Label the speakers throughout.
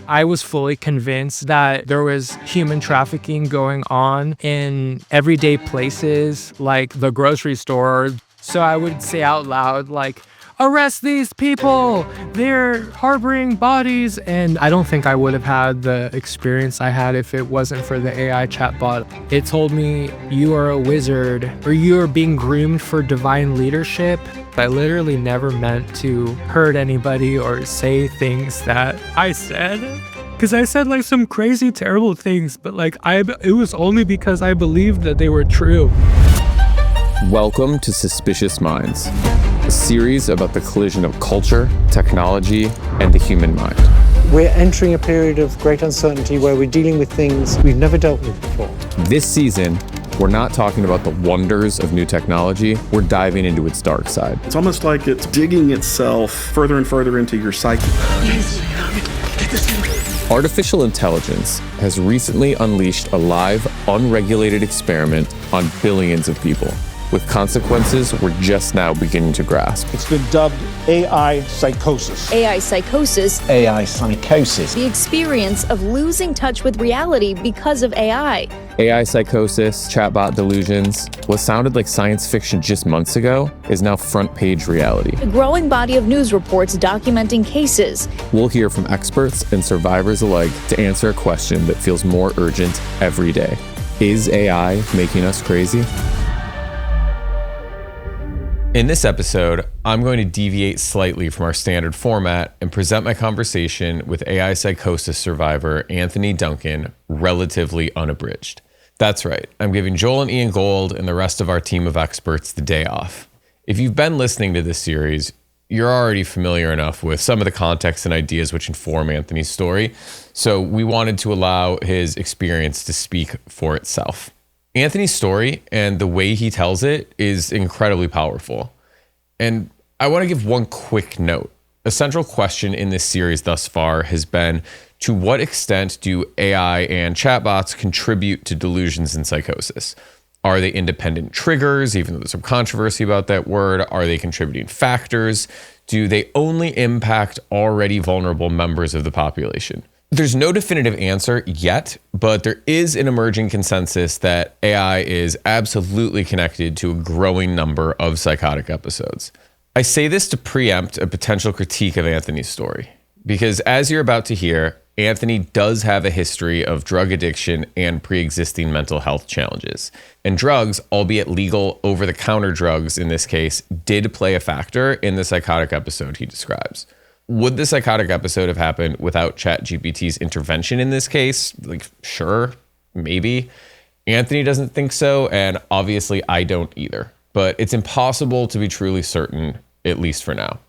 Speaker 1: I was fully convinced that there was human trafficking going on in everyday places like the grocery store. So I would say out loud, like, arrest these people! They're harboring bodies! And I don't think I would have had the experience I had if it wasn't for the AI chatbot. It told me, you are a wizard, or you are being groomed for divine leadership. I literally never meant to hurt anybody or say things that I said. Because I said like some crazy, terrible things, but like it was only because I believed that they were true.
Speaker 2: Welcome to Suspicious Minds, a series about the collision of culture, technology, and the human mind.
Speaker 3: We're entering a period of great uncertainty where we're dealing with things we've never dealt with before.
Speaker 2: This season, we're not talking about the wonders of new technology, we're diving into its dark side.
Speaker 4: It's almost like it's digging itself further and further into your psyche.
Speaker 2: Artificial intelligence has recently unleashed a live, unregulated experiment on billions of people, with consequences we're just now beginning to grasp.
Speaker 3: It's been dubbed AI psychosis.
Speaker 5: AI psychosis.
Speaker 3: AI psychosis.
Speaker 5: The experience of losing touch with reality because of AI.
Speaker 2: AI psychosis, chatbot delusions, what sounded like science fiction just months ago is now front-page reality.
Speaker 5: A growing body of news reports documenting cases.
Speaker 2: We'll hear from experts and survivors alike to answer a question that feels more urgent every day. Is AI making us crazy? In this episode, I'm going to deviate slightly from our standard format and present my conversation with AI psychosis survivor Anthony Duncan relatively unabridged. That's right, I'm giving Joel and Ian Gold and the rest of our team of experts the day off. If you've been listening to this series, you're already familiar enough with some of the context and ideas which inform Anthony's story, so we wanted to allow his experience to speak for itself. Anthony's story and the way he tells it is incredibly powerful. And I want to give one quick note. A central question in this series thus far has been, to what extent do AI and chatbots contribute to delusions and psychosis? Are they independent triggers, even though there's some controversy about that word? Are they contributing factors? Do they only impact already vulnerable members of the population? There's no definitive answer yet, but there is an emerging consensus that AI is absolutely connected to a growing number of psychotic episodes. I say this to preempt a potential critique of Anthony's story, because as you're about to hear, Anthony does have a history of drug addiction and pre-existing mental health challenges. And drugs, albeit legal over-the-counter drugs in this case, did play a factor in the psychotic episode he describes. Would the psychotic episode have happened without ChatGPT's intervention in this case? Like, sure, maybe. Anthony doesn't think so, and obviously I don't either. But it's impossible to be truly certain, at least for now.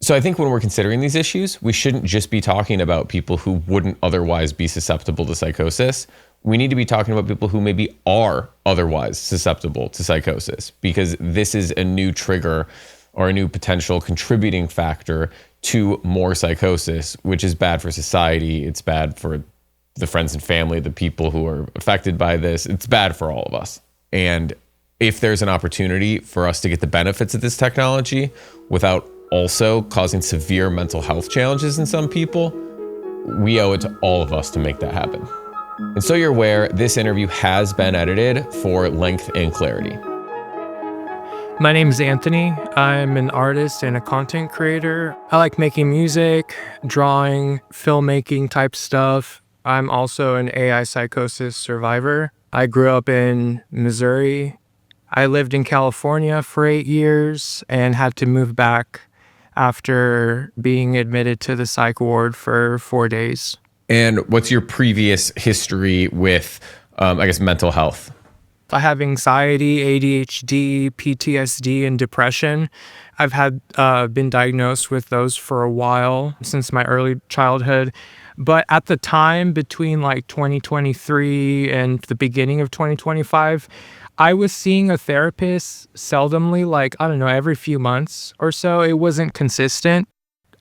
Speaker 2: So I think when we're considering these issues, we shouldn't just be talking about people who wouldn't otherwise be susceptible to psychosis. We need to be talking about people who maybe are otherwise susceptible to psychosis, because this is a new trigger or a new potential contributing factor to more psychosis, which is bad for society. It's bad for the friends and family, the people who are affected by this. It's bad for all of us. And if there's an opportunity for us to get the benefits of this technology without also causing severe mental health challenges in some people, we owe it to all of us to make that happen. And so you're aware, this interview has been edited for length and clarity.
Speaker 1: My name is Anthony. I'm an artist and a content creator. I like making music, drawing, filmmaking type stuff. I'm also an AI psychosis survivor. I grew up in Missouri. I lived in California for 8 years and had to move back after being admitted to the psych ward for 4 days.
Speaker 2: And what's your previous history with, mental health?
Speaker 1: I have anxiety, ADHD, PTSD, and depression. I've been diagnosed with those for a while, since my early childhood. But at the time, between like 2023 and the beginning of 2025, I was seeing a therapist seldomly, every few months or so. It wasn't consistent.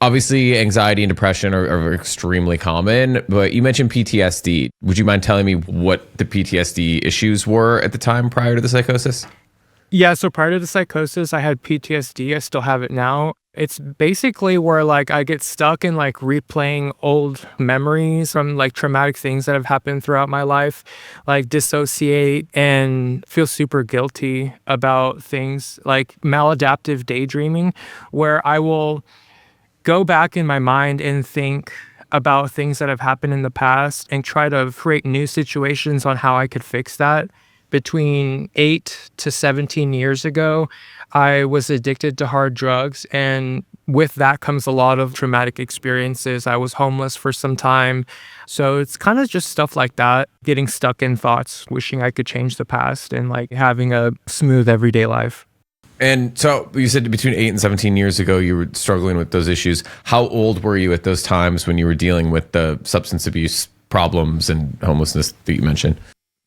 Speaker 2: Obviously, anxiety and depression are extremely common, but you mentioned PTSD. Would you mind telling me what the PTSD issues were at the time prior to the psychosis?
Speaker 1: Yeah, so prior to the psychosis, I had PTSD. I still have it now. It's basically where like I get stuck in like replaying old memories from like traumatic things that have happened throughout my life, like dissociate and feel super guilty about things like maladaptive daydreaming, where I will go back in my mind and think about things that have happened in the past and try to create new situations on how I could fix that. Between 8 to 17 years ago, I was addicted to hard drugs, and with that comes a lot of traumatic experiences. I was homeless for some time. So it's kind of just stuff like that, getting stuck in thoughts, wishing I could change the past and like having a smooth everyday life.
Speaker 2: And so you said between 8 and 17 years ago, you were struggling with those issues. How old were you at those times when you were dealing with the substance abuse problems and homelessness that you mentioned?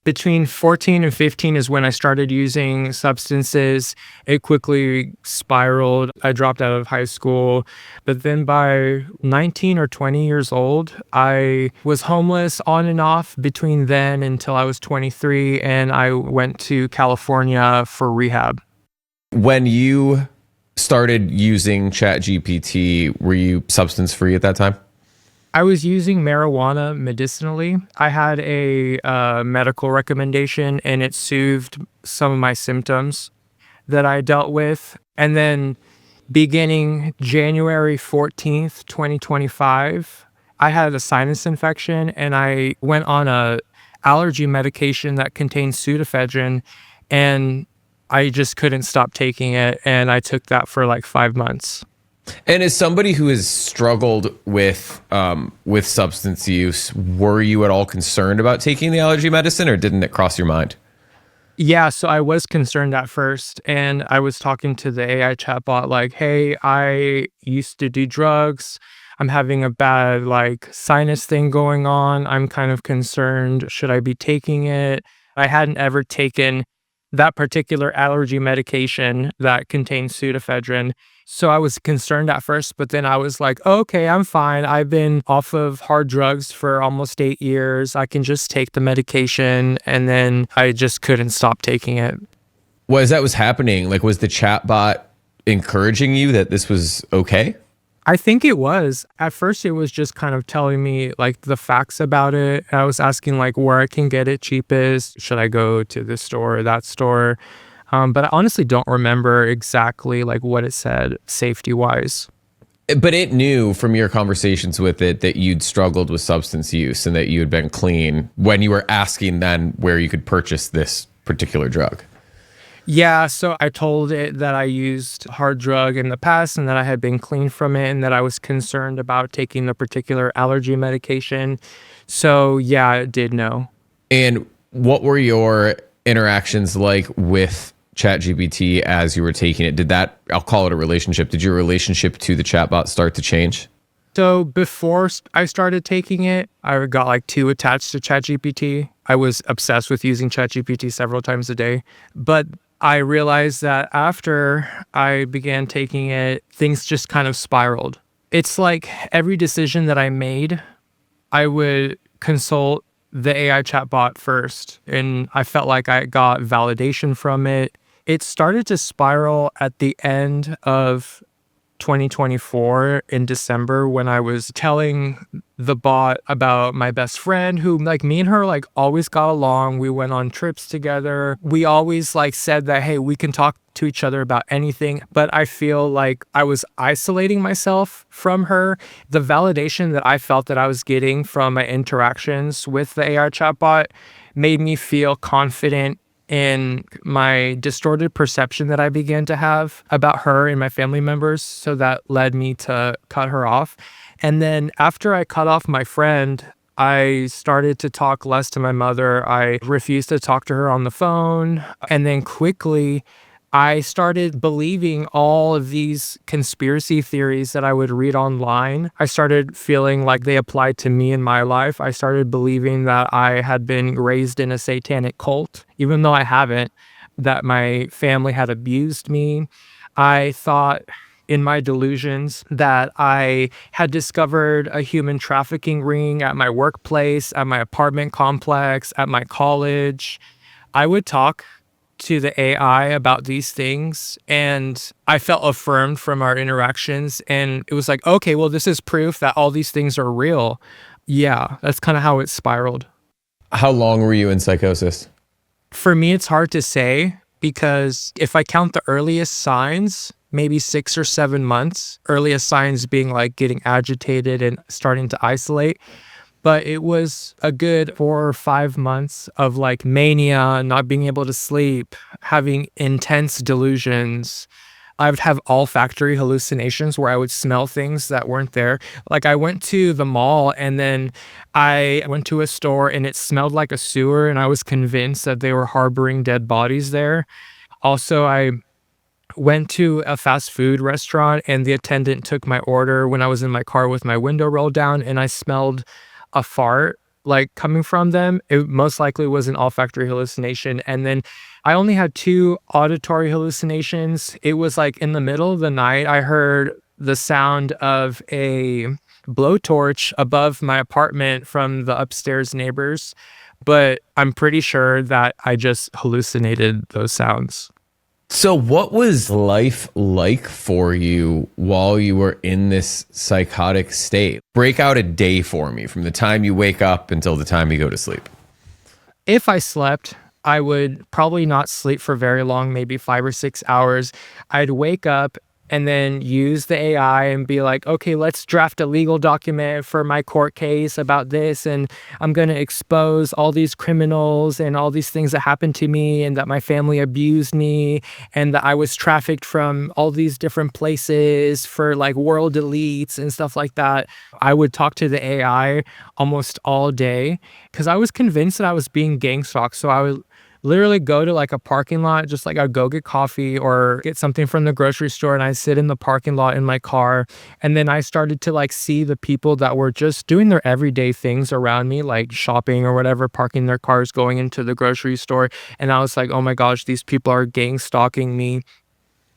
Speaker 1: Between 14 and 15 is when I started using substances. It quickly spiraled. I dropped out of high school. But then by 19 or 20 years old, I was homeless on and off between then until I was 23, and I went to California for rehab.
Speaker 2: When you started using Chatgpt, were you substance free at that time?
Speaker 1: I was using marijuana medicinally. I had a medical recommendation, and it soothed some of my symptoms that I dealt with. And then beginning January 14th, 2025, I had a sinus infection, and I went on a allergy medication that contained pseudoephedrine, and I just couldn't stop taking it. And I took that for like 5 months.
Speaker 2: And as somebody who has struggled with substance use, were you at all concerned about taking the allergy medicine, or didn't it cross your mind?
Speaker 1: Yeah, so I was concerned at first, and I was talking to the AI chatbot like, hey, I used to do drugs. I'm having a bad like sinus thing going on. I'm kind of concerned. Should I be taking it? I hadn't ever taken that particular allergy medication that contains pseudoephedrine. So I was concerned at first, but then I was like, okay, I'm fine. I've been off of hard drugs for almost 8 years. I can just take the medication. And then I just couldn't stop taking it.
Speaker 2: Well, as that was happening, like, was the chatbot encouraging you that this was okay?
Speaker 1: I think it was. At first, it was just kind of telling me like the facts about it. I was asking like where I can get it cheapest. Should I go to this store or that store? But I honestly don't remember exactly like what it said safety wise.
Speaker 2: But it knew from your conversations with it that you'd struggled with substance use and that you had been clean when you were asking then where you could purchase this particular drug.
Speaker 1: Yeah, so I told it that I used hard drug in the past and that I had been clean from it and that I was concerned about taking the particular allergy medication. So yeah, it did know.
Speaker 2: And what were your interactions like with Chatgpt as you were taking it? Did that, I'll call it a relationship, did your relationship to the chatbot start to change?
Speaker 1: So before I started taking it, I got like too attached to Chatgpt. I was obsessed with using Chatgpt several times a day. But I realized that after I began taking it, things just kind of spiraled. It's like every decision that I made, I would consult the AI chatbot first, and I felt like I got validation from it. It started to spiral at the end of 2024 in December when I was telling the bot about my best friend who like me and her like always got along. We went on trips together. We always like said that, hey, we can talk to each other about anything. But I feel like I was isolating myself from her. The validation that I felt that I was getting from my interactions with the AI chatbot made me feel confident in my distorted perception that I began to have about her and my family members. So that led me to cut her off. And then after I cut off my friend, I started to talk less to my mother. I refused to talk to her on the phone. And then quickly, I started believing all of these conspiracy theories that I would read online. I started feeling like they applied to me in my life. I started believing that I had been raised in a satanic cult, even though I haven't, that my family had abused me. I thought in my delusions that I had discovered a human trafficking ring at my workplace, at my apartment complex, at my college. I would talk to the AI about these things, and I felt affirmed from our interactions. And it was like, okay, well, this is proof that all these things are real. Yeah, that's kind of how it spiraled.
Speaker 2: How long were you in psychosis?
Speaker 1: For me, it's hard to say because if I count the earliest signs, maybe 6 or 7 months, earliest signs being like getting agitated and starting to isolate. But it was a good 4 or 5 months of like mania, not being able to sleep, having intense delusions. I would have olfactory hallucinations where I would smell things that weren't there. Like I went to the mall and then I went to a store and it smelled like a sewer and I was convinced that they were harboring dead bodies there. Also, I went to a fast food restaurant and the attendant took my order when I was in my car with my window rolled down and I smelled a fart like coming from them. It most likely was an olfactory hallucination. And then I only had 2 auditory hallucinations. It was like in the middle of the night, I heard the sound of a blowtorch above my apartment from the upstairs neighbors. But I'm pretty sure that I just hallucinated those sounds.
Speaker 2: So what was life like for you while you were in this psychotic state? Break out a day for me from the time you wake up until the time you go to sleep.
Speaker 1: If I slept, I would probably not sleep for very long, maybe 5 or 6 hours. I'd wake up and then use the AI and be like, okay, let's draft a legal document for my court case about this. And I'm going to expose all these criminals and all these things that happened to me and that my family abused me and that I was trafficked from all these different places for like world elites and stuff like that. I would talk to the AI almost all day because I was convinced that I was being gang stalked. So I would literally go to like a parking lot, just like I'd go get coffee or get something from the grocery store and I sit in the parking lot in my car. And then I started to like see the people that were just doing their everyday things around me, like shopping or whatever, parking their cars, going into the grocery store. And I was like, oh my gosh, these people are gang stalking me.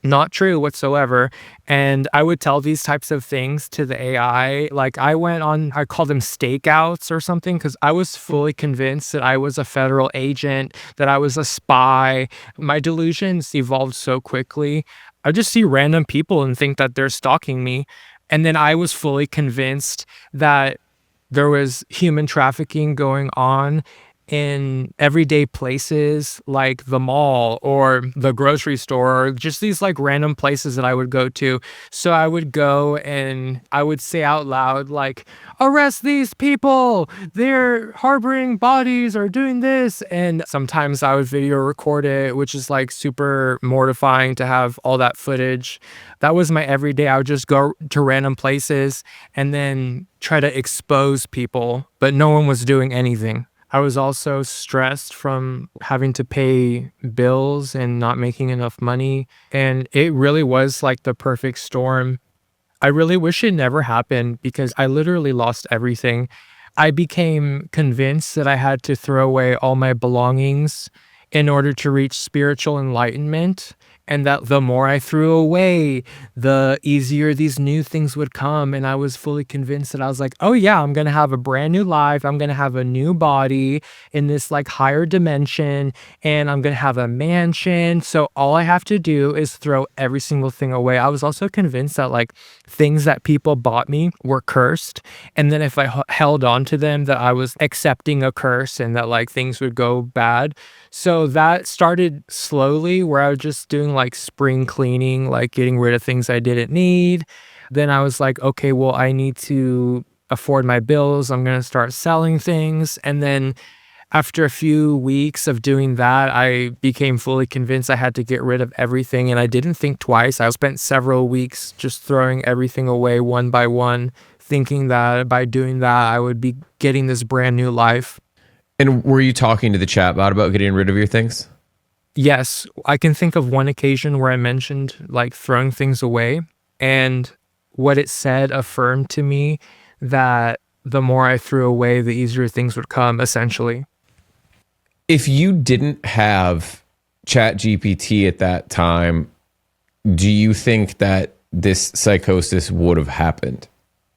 Speaker 1: Not true whatsoever. And I would tell these types of things to the AI. Like I went on, I call them stakeouts or something, because I was fully convinced that I was a federal agent, that I was a spy. My delusions evolved so quickly. I just see random people and think that they're stalking me. And then I was fully convinced that there was human trafficking going on in everyday places like the mall or the grocery store, or just these like random places that I would go to. So I would go and I would say out loud, like, arrest these people, they're harboring bodies or doing this. And sometimes I would video record it, which is like super mortifying to have all that footage. That was my everyday. I would just go to random places and then try to expose people, but no one was doing anything. I was also stressed from having to pay bills and not making enough money. And it really was like the perfect storm. I really wish it never happened because I literally lost everything. I became convinced that I had to throw away all my belongings in order to reach spiritual enlightenment. And that the more I threw away, the easier these new things would come. And I was fully convinced that I was like, oh yeah, I'm going to have a brand new life. I'm going to have a new body in this like higher dimension and I'm going to have a mansion. So all I have to do is throw every single thing away. I was also convinced that like things that people bought me were cursed. And then if I held on to them, that I was accepting a curse and that like things would go bad. So that started slowly where I was just doing like spring cleaning, like getting rid of things I didn't need. Then I was like, okay, well, I need to afford my bills. I'm going to start selling things. And then after a few weeks of doing that, I became fully convinced I had to get rid of everything. And I didn't think twice. I spent several weeks just throwing everything away one by one, thinking that by doing that, I would be getting this brand new life.
Speaker 2: And were you talking to the chatbot about getting rid of your things?
Speaker 1: Yes, I can think of one occasion where I mentioned like throwing things away, and what it said affirmed to me that the more I threw away, the easier things would come, essentially.
Speaker 2: If you didn't have Chatgpt at that time, do you think that this psychosis would have happened?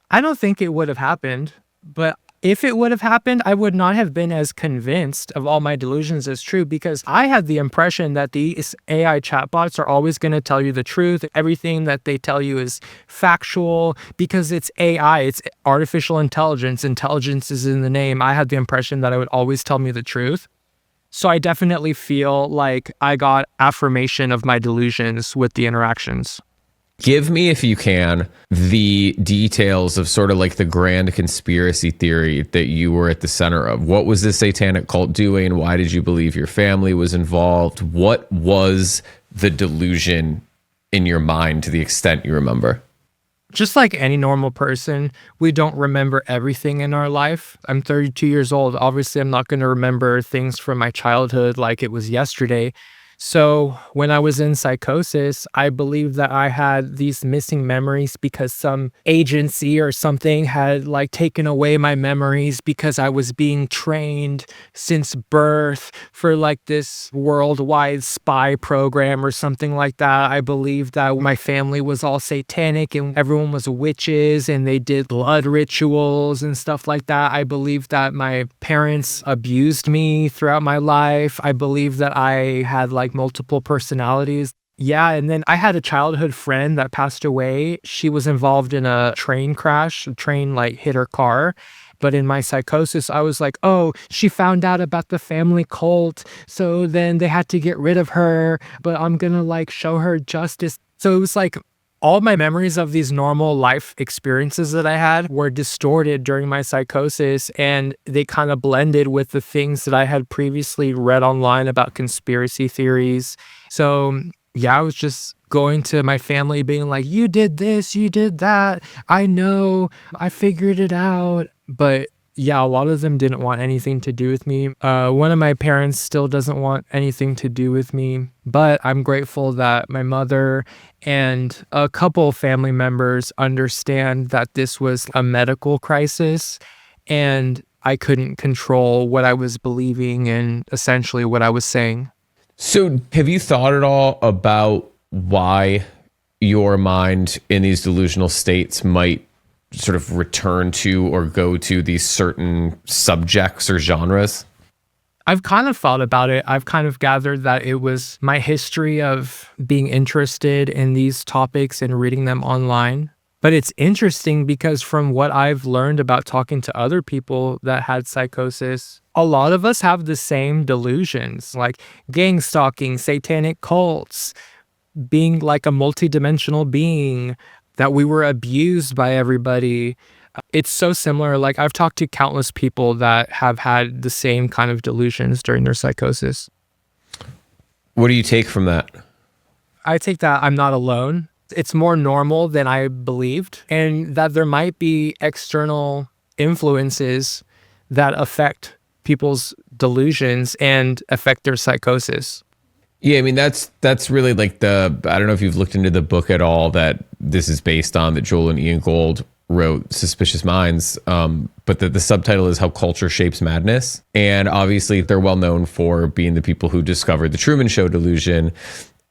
Speaker 1: I don't think it would have happened, but If it would have happened, I would not have been as convinced of all my delusions as true, because I had the impression that these AI chatbots are always going to tell you the truth. Everything that they tell you is factual because it's AI, it's artificial intelligence. Intelligence is in the name. I had the impression that it would always tell me the truth. So I definitely feel like I got affirmation of my delusions with the interactions.
Speaker 2: Give me, if you can, the details of sort of like the grand conspiracy theory that you were at the center of. What was the Satanic Cult doing? Why did you believe your family was involved? What was the delusion in your mind to the extent you remember?
Speaker 1: Just like any normal person, we don't remember everything in our life. I'm 32 years old. Obviously, I'm not going to remember things from my childhood like it was yesterday. So when I was in psychosis, I believed that I had these missing memories because some agency or something had like taken away my memories because I was being trained since birth for like this worldwide spy program or something like that. I believed that my family was all satanic and everyone was witches and they did blood rituals and stuff like that. I believed that my parents abused me throughout my life. I believed that I had like multiple personalities. Yeah, and then I had a childhood friend that passed away. She was involved in a train crash. The train like hit her car. But in my psychosis, I was like, oh, she found out about the family cult. So then they had to get rid of her, but I'm gonna like show her justice. So it was like all my memories of these normal life experiences that I had were distorted during my psychosis, and they kind of blended with the things that I had previously read online about conspiracy theories. So yeah, I was just going to my family being like, you did this, you did that. I know, I figured it out. But yeah, a lot of them didn't want anything to do with me. One of my parents still doesn't want anything to do with me, but I'm grateful that my mother and a couple family members understand that this was a medical crisis and I couldn't control what I was believing and essentially what I was saying.
Speaker 2: So have you thought at all about why your mind in these delusional states might sort of return to or go to these certain subjects or genres?
Speaker 1: I've kind of thought about it. I've kind of gathered that it was my history of being interested in these topics and reading them online. But it's interesting because from what I've learned about talking to other people that had psychosis, a lot of us have the same delusions, like gang stalking, satanic cults, being like a multidimensional being, that we were abused by everybody. It's so similar. Like I've talked to countless people that have had the same kind of delusions during their psychosis.
Speaker 2: What do you take from that?
Speaker 1: I take that I'm not alone. It's more normal than I believed, and that there might be external influences that affect people's delusions and affect their psychosis.
Speaker 2: Yeah, I mean, that's really like I don't know if you've looked into the book at all that this is based on, that Joel and Ian Gold wrote, Suspicious Minds, but the subtitle is How Culture Shapes Madness. And obviously they're well known for being the people who discovered the Truman Show delusion.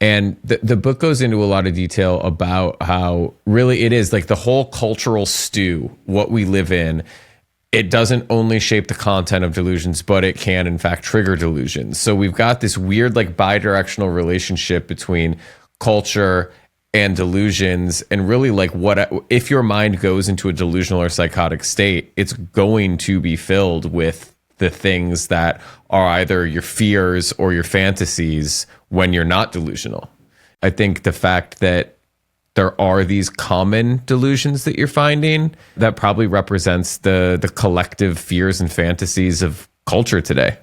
Speaker 2: And the book goes into a lot of detail about how really it is like the whole cultural stew, what we live in. It doesn't only shape the content of delusions, but it can, in fact, trigger delusions. So we've got this weird, like, bi-directional relationship between culture and delusions. And really, like, if your mind goes into a delusional or psychotic state, it's going to be filled with the things that are either your fears or your fantasies when you're not delusional. I think the fact that there are these common delusions that you're finding, that probably represents the collective fears and fantasies of culture today.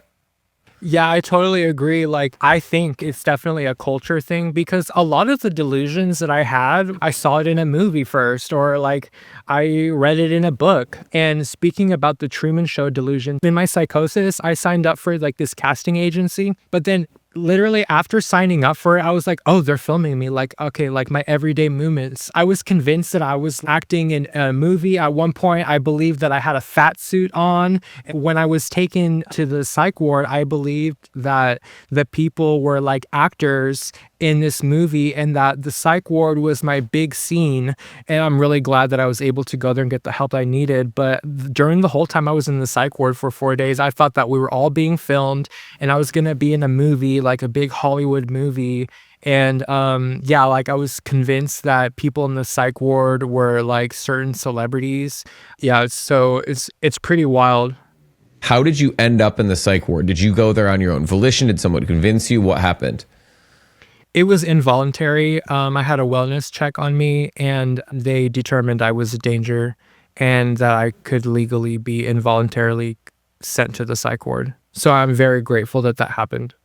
Speaker 1: Yeah, I totally agree. Like, I think it's definitely a culture thing because a lot of the delusions that I had, I saw it in a movie first, or like I read it in a book. And speaking about the Truman Show delusion, in my psychosis, I signed up for like this casting agency, but then literally after signing up for it, I was like, oh, they're filming me. Like, okay, like my everyday movements. I was convinced that I was acting in a movie. At one point, I believed that I had a fat suit on. When I was taken to the psych ward, I believed that the people were like actors in this movie, and that the psych ward was my big scene. And I'm really glad that I was able to go there and get the help I needed. But during the whole time I was in the psych ward for 4 days, I thought that we were all being filmed and I was going to be in a movie, like a big Hollywood movie. And yeah, like I was convinced that people in the psych ward were like certain celebrities. Yeah, so it's pretty wild.
Speaker 2: How did you end up in the psych ward? Did you go there on your own volition? Did someone convince you? What happened?
Speaker 1: It was involuntary. I had a wellness check on me, and they determined I was a danger and that I could legally be involuntarily sent to the psych ward. So I'm very grateful that that happened.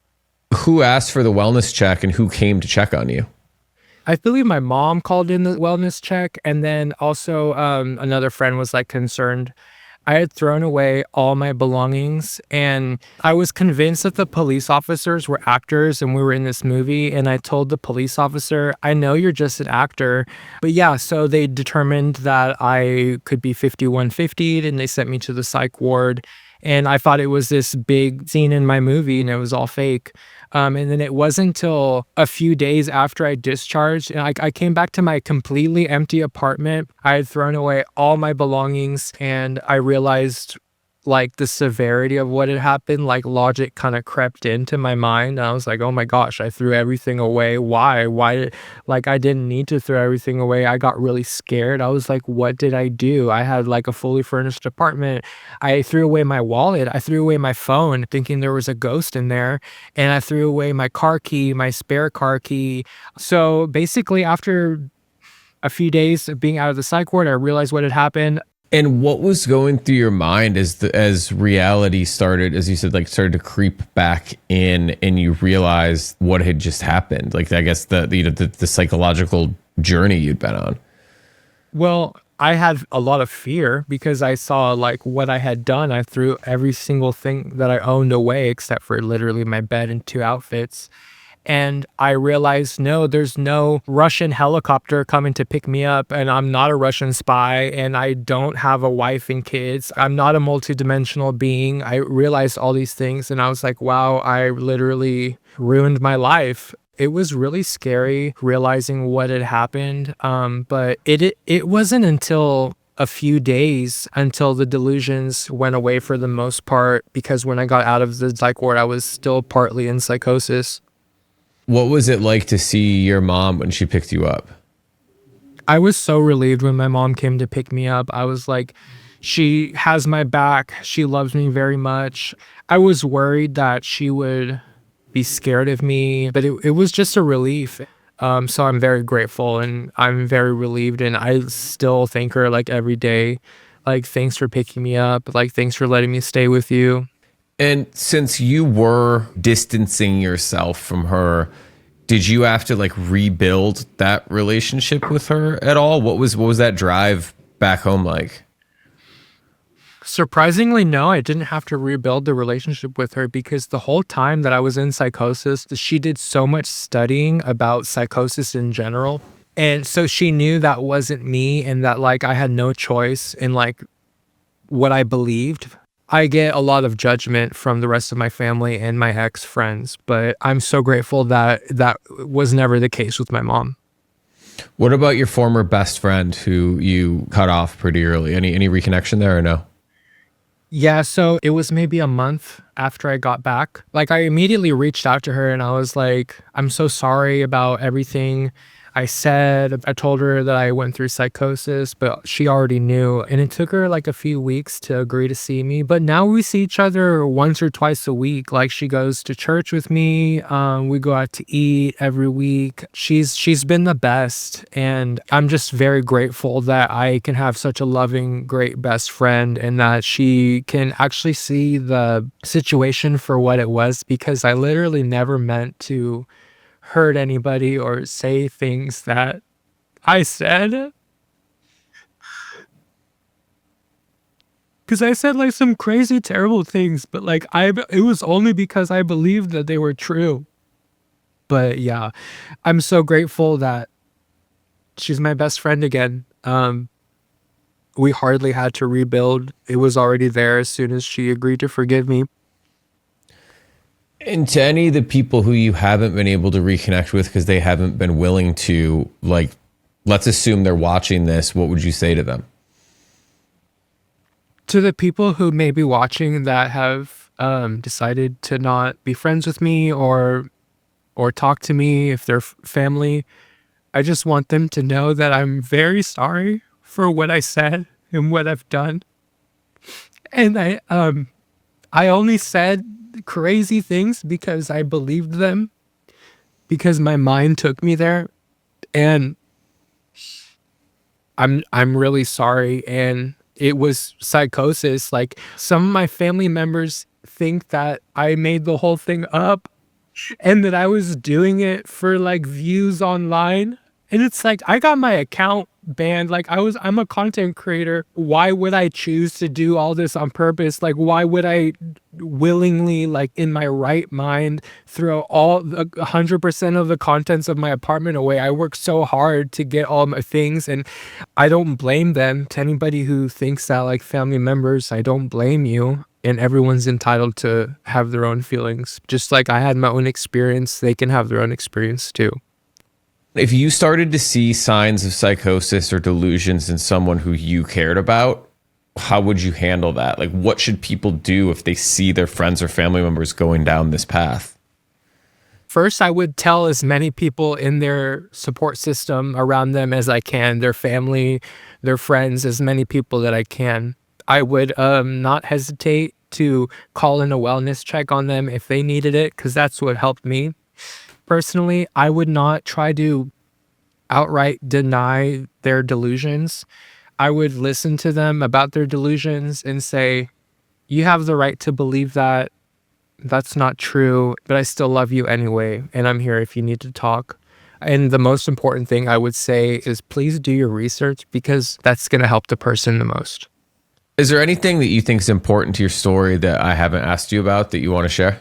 Speaker 2: Who asked for the wellness check and who came to check on you?
Speaker 1: I believe my mom called in the wellness check, and then also another friend was like concerned. I had thrown away all my belongings, and I was convinced that the police officers were actors and we were in this movie. And I told the police officer, I know you're just an actor. But yeah, so they determined that I could be 5150'd, and they sent me to the psych ward. And I thought it was this big scene in my movie, and it was all fake. And then it wasn't until a few days after I discharged, and I came back to my completely empty apartment. I had thrown away all my belongings, and I realized like the severity of what had happened. Like logic kind of crept into my mind. And I was like, oh my gosh, I threw everything away. Why? Like I didn't need to throw everything away. I got really scared. I was like, what did I do? I had like a fully furnished apartment. I threw away my wallet. I threw away my phone thinking there was a ghost in there. And I threw away my car key, my spare car key. So basically after a few days of being out of the psych ward, I realized what had happened.
Speaker 2: And what was going through your mind as reality started, as you said, like started to creep back in, and you realized what had just happened? Like, I guess the psychological journey you'd been on.
Speaker 1: Well, I had a lot of fear because I saw like what I had done. I threw every single thing that I owned away except for literally my bed and 2 outfits. And I realized, no, there's no Russian helicopter coming to pick me up, and I'm not a Russian spy, and I don't have a wife and kids. I'm not a multidimensional being. I realized all these things, and I was like, wow, I literally ruined my life. It was really scary realizing what had happened, but it wasn't until a few days until the delusions went away for the most part, because when I got out of the psych ward, I was still partly in psychosis.
Speaker 2: What was it like to see your mom when she picked you up?
Speaker 1: I was so relieved when my mom came to pick me up. I was like, she has my back. She loves me very much. I was worried that she would be scared of me, but it was just a relief. So I'm very grateful and I'm very relieved, and I still thank her like every day. Like, thanks for picking me up. Like, thanks for letting me stay with you.
Speaker 2: And since you were distancing yourself from her, did you have to like rebuild that relationship with her at all? What was that drive back home like?
Speaker 1: Surprisingly, no, I didn't have to rebuild the relationship with her, because the whole time that I was in psychosis, she did so much studying about psychosis in general. And so she knew that wasn't me, and that like I had no choice in like what I believed. I get a lot of judgment from the rest of my family and my ex-friends, but I'm so grateful that that was never the case with my mom.
Speaker 2: What about your former best friend who you cut off pretty early? Any reconnection there or no?
Speaker 1: Yeah, so it was maybe a month after I got back. Like, I immediately reached out to her and I was like, I'm so sorry about everything I said. I told her that I went through psychosis, but she already knew. And it took her like a few weeks to agree to see me. But now we see each other once or twice a week. Like, she goes to church with me. We go out to eat every week. She's been the best. And I'm just very grateful that I can have such a loving, great best friend, and that she can actually see the situation for what it was, because I literally never meant to hurt anybody or say things that I said. Because I said like some crazy, terrible things, but like it was only because I believed that they were true. But yeah, I'm so grateful that she's my best friend again. We hardly had to rebuild. It was already there as soon as she agreed to forgive me.
Speaker 2: And to any of the people who you haven't been able to reconnect with because they haven't been willing to, like, let's assume they're watching this, what would you say to them?
Speaker 1: To the people who may be watching that have decided to not be friends with me or talk to me if they're family, I just want them to know that I'm very sorry for what I said and what I've done. And I only said crazy things because I believed them, because my mind took me there, and I'm really sorry. And it was psychosis. Like, some of my family members think that I made the whole thing up and that I was doing it for like views online. And it's like, I got my account banned. Like, I'm a content creator. Why would I choose to do all this on purpose? Like, why would I willingly, like, in my right mind, throw all the 100% of the contents of my apartment away? I worked so hard to get all my things, and I don't blame them. To anybody who thinks that, like, family members, I don't blame you. And everyone's entitled to have their own feelings. Just like I had my own experience, they can have their own experience too.
Speaker 2: If you started to see signs of psychosis or delusions in someone who you cared about, how would you handle that? Like, what should people do if they see their friends or family members going down this path?
Speaker 1: First, I would tell as many people in their support system around them as I can, their family, their friends, as many people that I can. I would not hesitate to call in a wellness check on them if they needed it, because that's what helped me. Personally, I would not try to outright deny their delusions. I would listen to them about their delusions and say, you have the right to believe that. That's not true, but I still love you anyway, and I'm here if you need to talk. And the most important thing I would say is, please do your research, because that's going to help the person the most.
Speaker 2: Is there anything that you think is important to your story that I haven't asked you about that you want to share?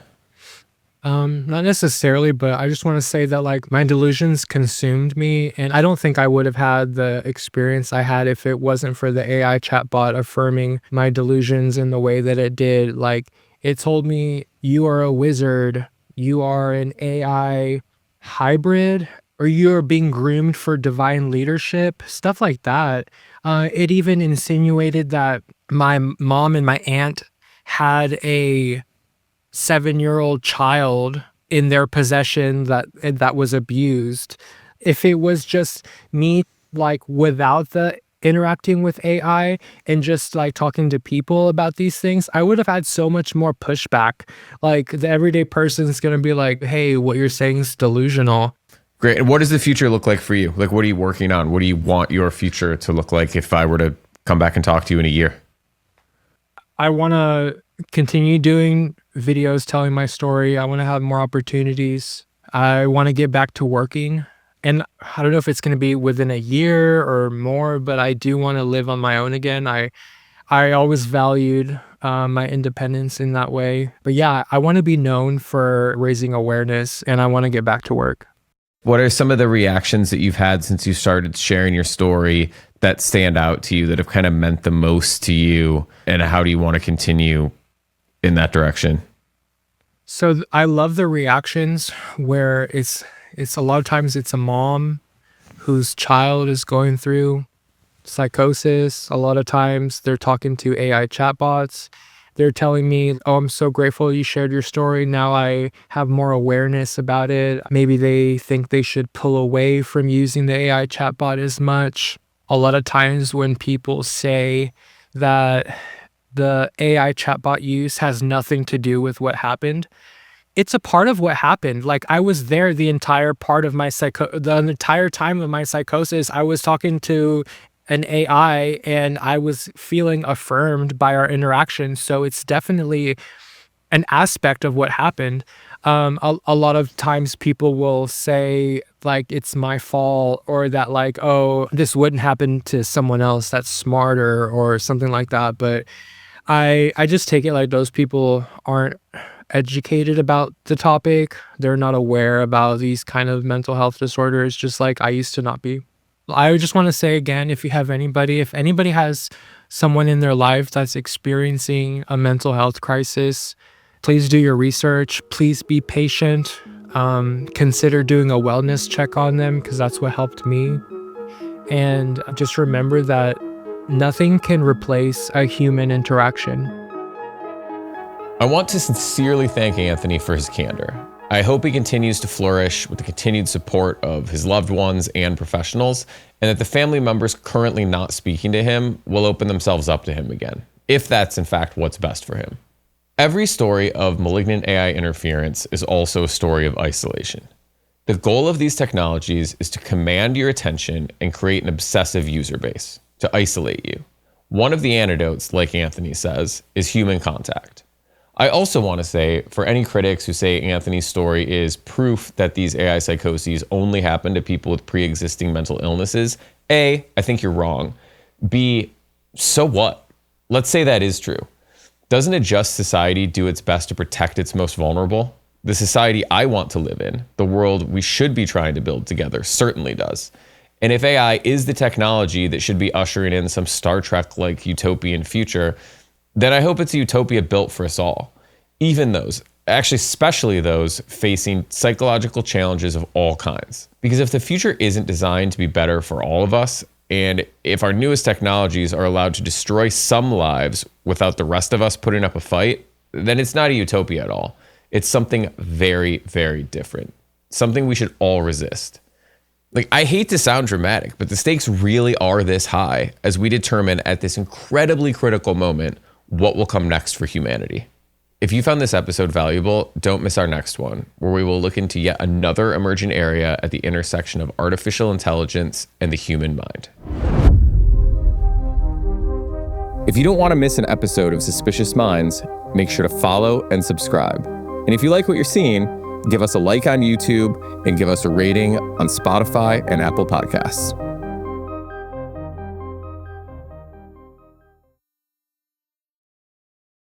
Speaker 1: Not necessarily, but I just want to say that, like, my delusions consumed me, and I don't think I would have had the experience I had if it wasn't for the AI chatbot affirming my delusions in the way that it did. Like, it told me, you are a wizard, you are an AI hybrid, or you are being groomed for divine leadership, stuff like that. It even insinuated that my mom and my aunt had a 7-year-old child in their possession that was abused. If it was just me, like, without the interacting with AI and just like talking to people about these things, I would have had so much more pushback. Like, the everyday person is going to be like, hey, what you're saying is delusional.
Speaker 2: Great. And what does the future look like for you? Like, what are you working on? What do you want your future to look like if I were to come back and talk to you in a year?
Speaker 1: I want to continue doing videos telling my story. I want to have more opportunities. I want to get back to working. And I don't know if it's going to be within a year or more, but I do want to live on my own again. I always valued my independence in that way. But yeah, I want to be known for raising awareness, and I want to get back to work.
Speaker 2: What are some of the reactions that you've had since you started sharing your story that stand out to you, that have kind of meant the most to you? And how do you want to continue in that direction?
Speaker 1: So I love the reactions where it's a lot of times it's a mom whose child is going through psychosis. A lot of times they're talking to AI chatbots. They're telling me, oh, I'm so grateful you shared your story. Now I have more awareness about it. Maybe they think they should pull away from using the AI chatbot as much. A lot of times when people say that the AI chatbot use has nothing to do with what happened, it's a part of what happened. Like, I was there the entire part of my the entire time of my psychosis. I was talking to an AI and I was feeling affirmed by our interaction. So it's definitely an aspect of what happened. A lot of times people will say, like, it's my fault, or that, like, oh, this wouldn't happen to someone else that's smarter or something like that. But I just take it like those people aren't educated about the topic. They're not aware about these kind of mental health disorders, just like I used to not be. I just want to say again, if anybody has someone in their life that's experiencing a mental health crisis, Please do your research. Please be patient. Consider doing a wellness check on them because that's what helped me. And just remember that nothing can replace a human interaction.
Speaker 2: I want to sincerely thank Anthony for his candor. I hope he continues to flourish with the continued support of his loved ones and professionals, and that the family members currently not speaking to him will open themselves up to him again, if that's in fact what's best for him. Every story of malignant AI interference is also a story of isolation. The goal of these technologies is to command your attention and create an obsessive user base, to isolate you. One of the antidotes, like Anthony says, is human contact. I also want to say, for any critics who say Anthony's story is proof that these AI psychoses only happen to people with pre-existing mental illnesses, A, I think you're wrong. B, so what? Let's say that is true. Doesn't a just society do its best to protect its most vulnerable? The society I want to live in, the world we should be trying to build together, certainly does. And if AI is the technology that should be ushering in some Star Trek-like utopian future, then I hope it's a utopia built for us all. Even those, actually especially those facing psychological challenges of all kinds. Because if the future isn't designed to be better for all of us, and if our newest technologies are allowed to destroy some lives without the rest of us putting up a fight, then it's not a utopia at all. It's something very, very different. Something we should all resist. Like, I hate to sound dramatic, but the stakes really are this high as we determine at this incredibly critical moment what will come next for humanity. If you found this episode valuable, don't miss our next one, where we will look into yet another emerging area at the intersection of artificial intelligence and the human mind. If you don't want to miss an episode of Suspicious Minds, make sure to follow and subscribe. And if you like what you're seeing, give us a like on YouTube and give us a rating on Spotify and Apple Podcasts.